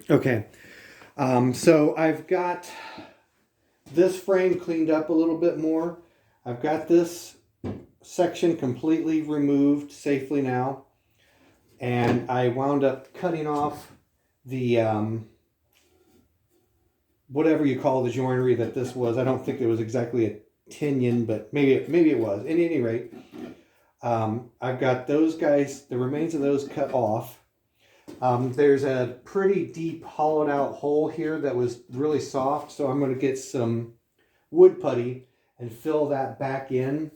Okay. So I've got this frame cleaned up a little bit more. I've got this section completely removed safely now. And I wound up cutting off the whatever you call the joinery that this was. I don't think it was exactly a tinion, but maybe it was. At any rate, I've got those guys, the remains of those cut off. There's a pretty deep hollowed out hole here that was really soft, so I'm going to get some wood putty and fill that back in.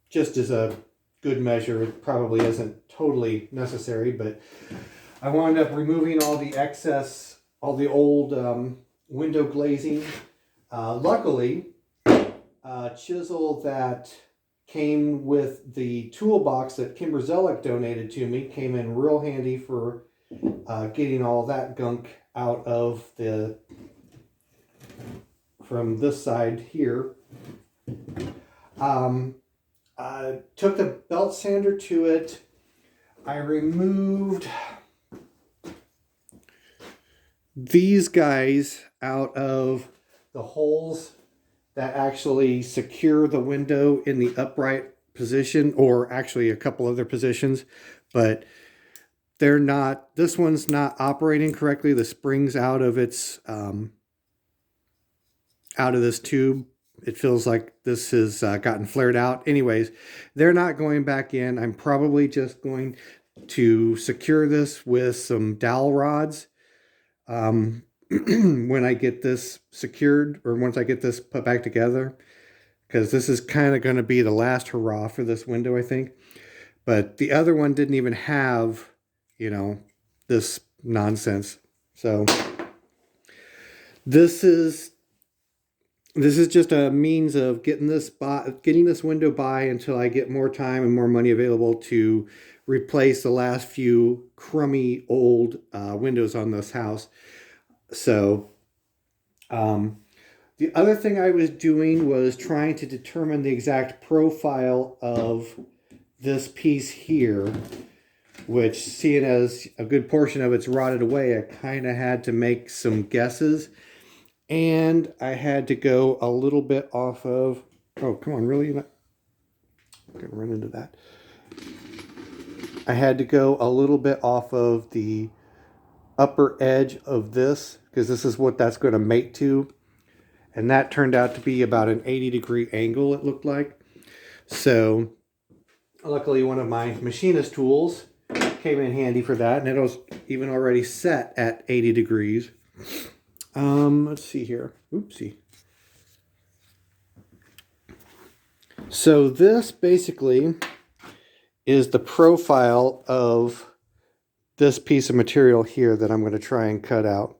Just as a good measure. It probably isn't totally necessary, but I wound up removing all the excess, all the old window glazing. Luckily, chisel that came with the toolbox that Kimber Zellick donated to me came in real handy for getting all that gunk out of from this side here. I took the belt sander to it. I removed these guys out of the holes that actually secure the window in the upright position, or actually a couple other positions, but they're not, this one's not operating correctly. The spring's out of its, out of this tube. It feels like this has gotten flared out. Anyways, they're not going back in. I'm probably just going to secure this with some dowel rods. When I get this secured, or once I get this put back together, because this is kind of going to be the last hurrah for this window, I think. But the other one didn't even have, this nonsense. So this is just a means of getting this window by until I get more time and more money available to replace the last few crummy old windows on this house. So the other thing I was doing was trying to determine the exact profile of this piece here, which, seeing as a good portion of it's rotted away, I kind of had to make some guesses. And I had to go a little bit off of, oh, come on, really? I'm going to run into that. I had to go a little bit off of the upper edge of this, because this is what that's going to mate to. And that turned out to be about an 80-degree angle, it looked like. So luckily one of my machinist tools came in handy for that, and it was even already set at 80 degrees. Let's see here. Oopsie. So this basically is the profile of this piece of material here that I'm going to try and cut out.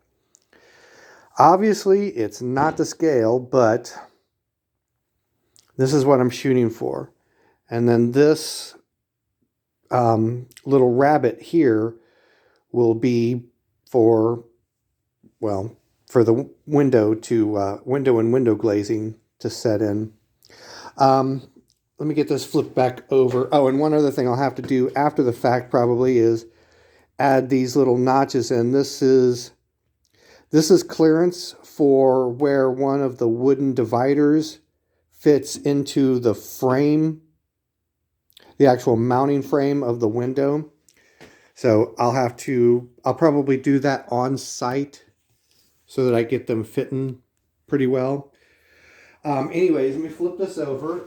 Obviously, it's not to scale, but this is what I'm shooting for. And then this little rabbit here will be for, well, for the window to window and window glazing to set in. Let me get this flipped back over. Oh, and one other thing I'll have to do after the fact probably is add these little notches in. This is clearance for where one of the wooden dividers fits into the frame, the actual mounting frame of the window. So I'll probably do that on site so that I get them fitting pretty well. Anyways, let me flip this over.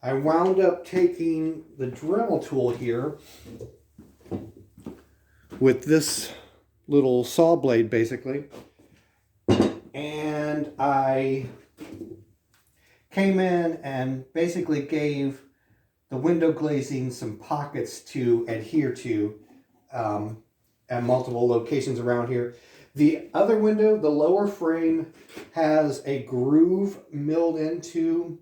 I wound up taking the Dremel tool here with this little saw blade basically, and I came in and basically gave the window glazing some pockets to adhere to at multiple locations around here. The other window, the lower frame, has a groove milled into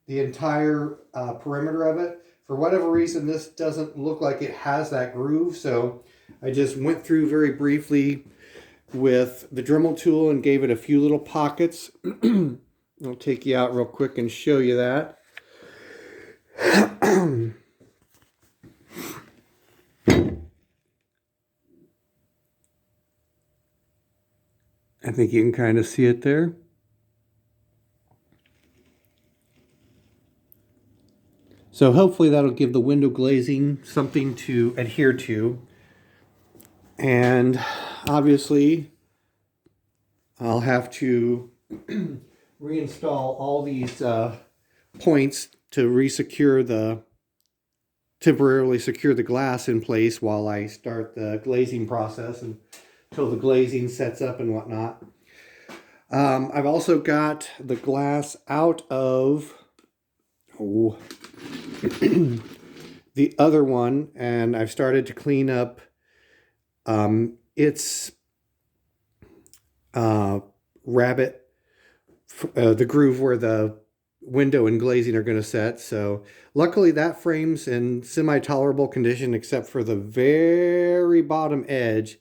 the entire perimeter of it. For whatever reason, this doesn't look like it has that groove, so I just went through very briefly with the Dremel tool and gave it a few little pockets. I'll take you out real quick and show you that. I think you can kind of see it there. So hopefully that'll give the window glazing something to adhere to. And obviously I'll have to reinstall all these points to temporarily secure the glass in place while I start the glazing process until the glazing sets up and whatnot. I've also got the glass out of the other one, and I've started to clean up its rabbet, the groove where the window and glazing are going to set. So luckily that frame's in semi-tolerable condition, except for the very bottom edge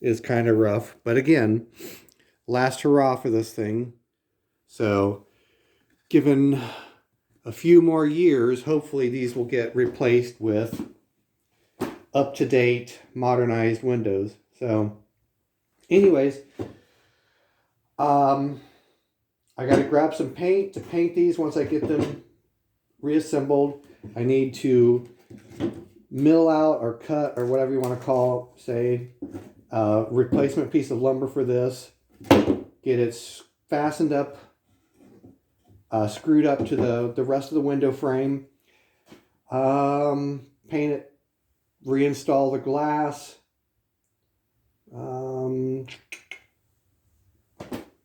is kind of rough. But again, last hurrah for this thing. So given a few more years, hopefully these will get replaced with up-to-date modernized windows. So anyways, I got to grab some paint to paint these. Once I get them reassembled, I need to mill out or cut or whatever you want to call, say, replacement piece of lumber for this. Get it fastened up, screwed up to the rest of the window frame. Paint it, reinstall the glass.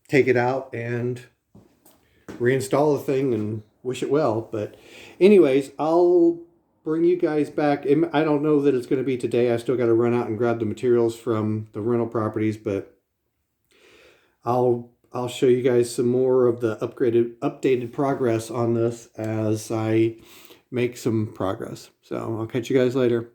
Take it out and reinstall the thing and wish it well. But anyways, I'll bring you guys back. I don't know that it's going to be today. I still got to run out and grab the materials from the rental properties, but I'll show you guys some more of the updated progress on this as I make some progress. So I'll catch you guys later.